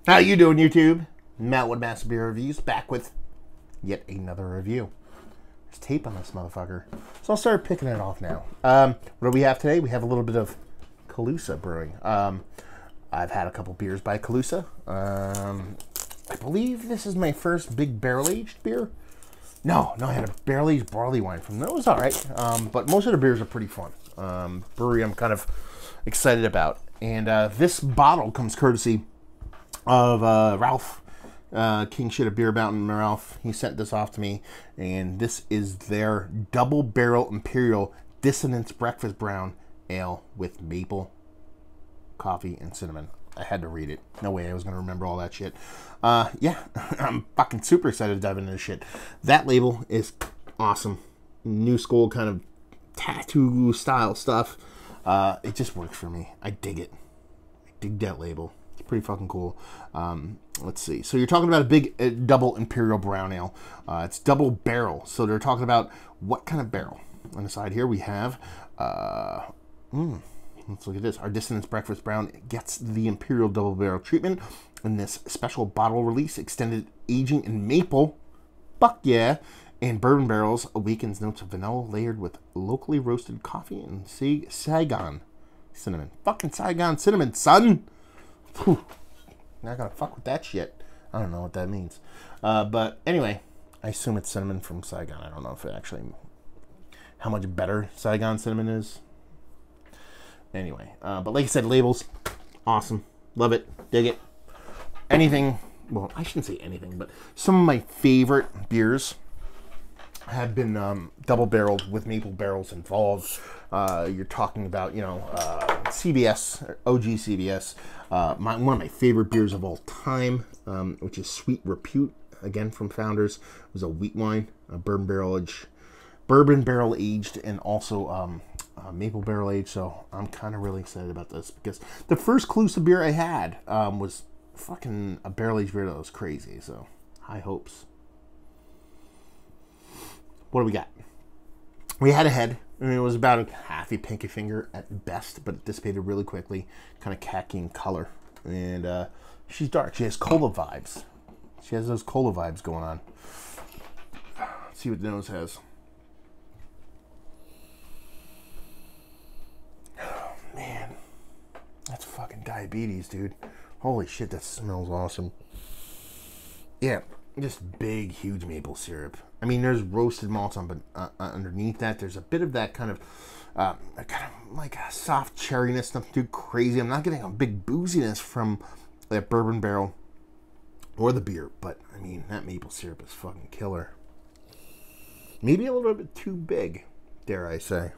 How you doing, YouTube? Matt with Master Beer Reviews, back with yet another review. There's tape on this motherfucker, so I'll start picking it off now. What do we have today? We have a little bit of Calusa brewing. I've had a couple beers by Calusa. I believe this is my first big barrel-aged beer. No, I had a barrel-aged barley wine from them. It was all right, but most of the beers are pretty fun. Brewery I'm kind of excited about. And this bottle comes courtesy of Ralph, King Shit of Beer Mountain. Ralph, he sent this off to me, and this is their double barrel Imperial Dissonance breakfast brown ale with maple, coffee, and cinnamon. I had to read it. No way I was going to remember all that shit. Yeah, I'm fucking super excited to dive into this shit. That label is awesome. New school kind of tattoo style stuff. It just works for me. I dig it. I dig that label. It's pretty fucking cool. Let's see. So you're talking about a big double Imperial brown ale. It's double barrel. So they're talking about what kind of barrel. On the side here we have... let's look at this. Our Dissonance Breakfast Brown gets the Imperial Double Barrel treatment in this special bottle release. Extended aging in maple, fuck yeah, and bourbon barrels awakens notes of vanilla layered with locally roasted coffee and Saigon cinnamon. Fucking Saigon cinnamon, son! Whew. Not gonna fuck with that shit. I don't know what that means. But anyway, I assume it's cinnamon from Saigon. I don't know if it actually... how much better Saigon cinnamon is. Anyway, but like I said, labels, awesome. Love it. Dig it. Anything, well, I shouldn't say anything, but some of my favorite beers have been double barreled with maple barrels involved. You're talking about, you know, CBS, OG CBS. One of my favorite beers of all time, which is Sweet Repute, again from Founders. It was a wheat wine, a bourbon barrel aged, and also maple barrel aged. So I'm kind of really excited about this because the first Calusa beer I had was fucking a barrel aged beer that was crazy. So high hopes. What do we got? We had a head, and it was about a half a pinky finger at best, but it dissipated really quickly, kind of khaki in color. And she's dark. She has cola vibes. She has those cola vibes going on. Let's see what the nose has. Oh, man. That's fucking diabetes, dude. Holy shit, that smells awesome. Yeah, just big, huge maple syrup. I mean, there's roasted malts on, but underneath that, there's a bit of that kind of like a soft cherryness, nothing too crazy. I'm not getting a big booziness from that bourbon barrel or the beer, but I mean, that maple syrup is fucking killer. Maybe a little bit too big, dare I say.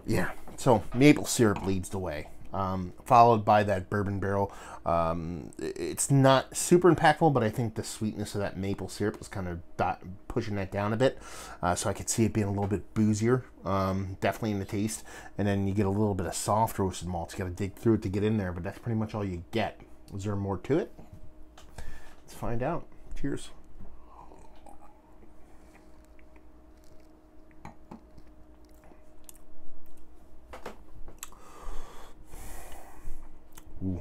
Yeah, so maple syrup leads the way. Followed by that bourbon barrel. It's not super impactful, but I think the sweetness of that maple syrup was kind of pushing that down a bit. So I could see it being a little bit boozier, definitely in the taste. And then you get a little bit of soft roasted malts. You got to dig through it to get in there, but that's pretty much all you get. Is there more to it? Let's find out. Cheers. Ooh.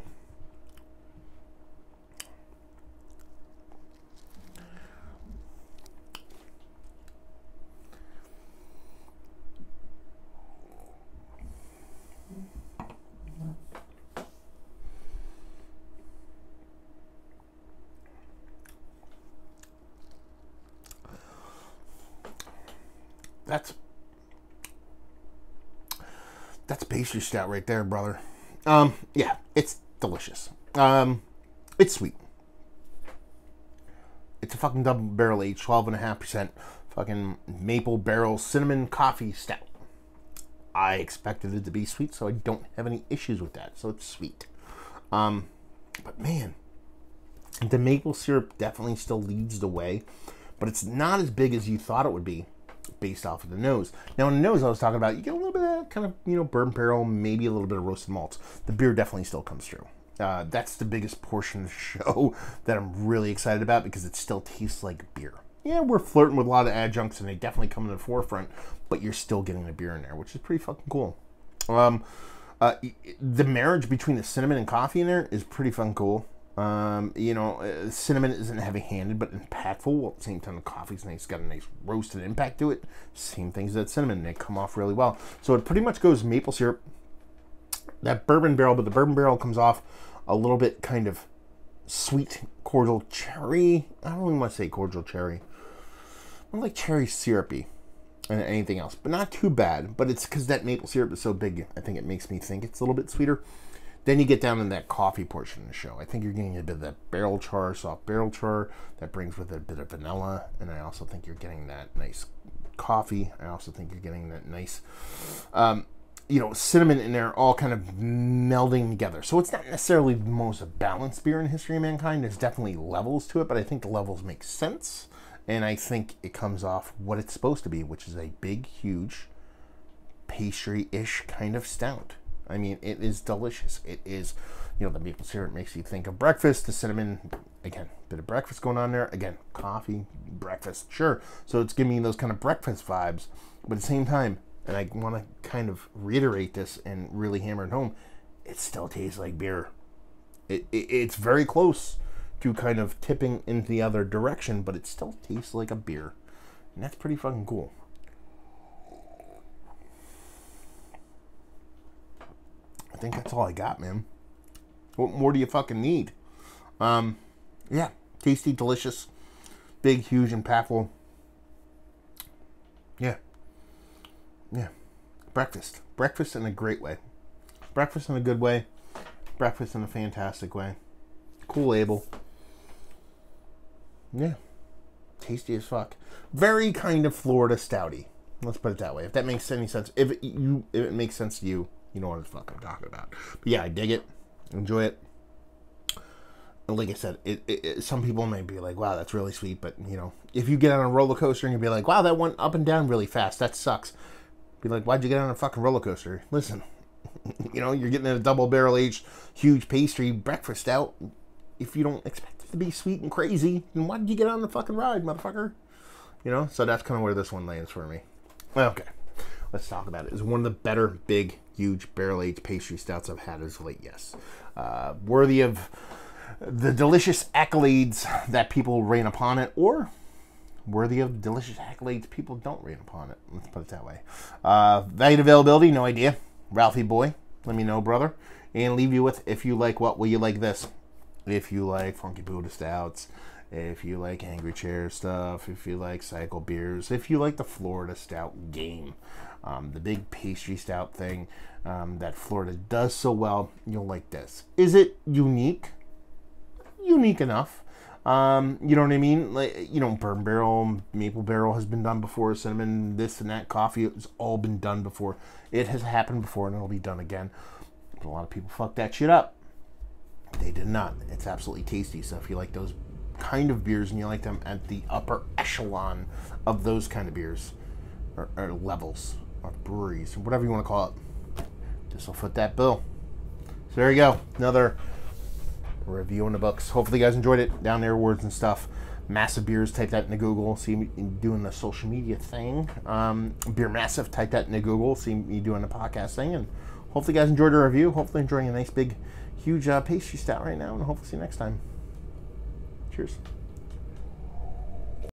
That's pastry stout right there, brother. Yeah, it's delicious. It's sweet. It's a fucking double barrel aged 12.5% fucking maple barrel cinnamon coffee stout. I expected it to be sweet, so I don't have any issues with that. So it's sweet. But man, the maple syrup definitely still leads the way, but it's not as big as you thought it would be based off of the nose. Now in the nose I was talking about, you get a little bit of that kind of, you know, bourbon barrel, maybe a little bit of roasted malts. The beer definitely still comes through. That's the biggest portion of the show that I'm really excited about because it still tastes like beer. Yeah, we're flirting with a lot of adjuncts and they definitely come to the forefront, but you're still getting the beer in there, which is pretty fucking cool. The marriage between the cinnamon and coffee in there is pretty fun cool. Cinnamon isn't heavy-handed, but impactful. At the same time, the coffee's nice. It's got a nice roasted impact to it. Same things as that cinnamon. They come off really well. So it pretty much goes maple syrup, that bourbon barrel, but the bourbon barrel comes off a little bit kind of sweet cordial cherry. I don't even want to say cordial cherry. More like cherry syrupy than anything else, but not too bad. But it's because that maple syrup is so big, I think it makes me think it's a little bit sweeter. Then you get down in that coffee portion of the show. I think you're getting a bit of that barrel char, soft barrel char, that brings with it a bit of vanilla. And I also think you're getting that nice coffee. I also think you're getting that nice, cinnamon in there, all kind of melding together. So it's not necessarily the most balanced beer in the history of mankind. There's definitely levels to it, but I think the levels make sense. And I think it comes off what it's supposed to be, which is a big, huge, pastry-ish kind of stout. I mean, it is delicious. It is, the maple syrup makes you think of breakfast. The cinnamon, again, bit of breakfast going on there. Again, coffee, breakfast, sure. So it's giving me those kind of breakfast vibes. But at the same time, and I want to kind of reiterate this and really hammer it home, it still tastes like beer. It's very close to kind of tipping into the other direction, but it still tastes like a beer. And that's pretty fucking cool. I think that's all I got, man. What more do you fucking need? Yeah, tasty, delicious, big, huge, impactful. Yeah. Breakfast in a great way. Breakfast in a good way. Breakfast in a fantastic way. Cool label. Yeah, tasty as fuck. Very kind of Florida stouty. Let's put it that way. If that makes any sense, if it makes sense to you. You know what the fuck I'm talking about. But yeah, I dig it. Enjoy it. And like I said, some people may be like, wow, that's really sweet. But, if you get on a roller coaster and you be like, wow, that went up and down really fast. That sucks. Be like, why'd you get on a fucking roller coaster? Listen, you're getting a double barrel aged, huge pastry breakfast stout. If you don't expect it to be sweet and crazy, then why did you get on the fucking ride, motherfucker? So that's kind of where this one lands for me. Okay. Let's talk about it. It's one of the better, big, huge, barrel-aged pastry stouts I've had as of late, yes. Worthy of the delicious accolades that people rain upon it, or worthy of delicious accolades people don't rain upon it. Let's put it that way. Value availability, no idea. Ralphie boy, let me know, brother. And leave you with, if you like what, will you like this? If you like Funky Buddha stouts, if you like Angry Chair stuff, if you like cycle beers, if you like the Florida stout game, the big pastry stout thing that Florida does so well, you'll like this. Is it unique? Unique enough. You know what I mean? Like, bourbon barrel, maple barrel has been done before, cinnamon, this and that, coffee, it's all been done before. It has happened before and it'll be done again. But a lot of people fuck that shit up. They did not. It's absolutely tasty. So if you like those kind of beers and you like them at the upper echelon of those kind of beers or levels or breweries, whatever you want to call it, this will foot that bill. So there you go, another review in the books. Hopefully you guys enjoyed it. Down there, words and stuff. Massive Beers, type that into Google, see me doing the social media thing. Beer Massive, type that into Google, see me doing the podcast thing, and hopefully you guys enjoyed the review. Hopefully enjoying a nice big huge pastry stout right now, and hopefully see you next time. Cheers.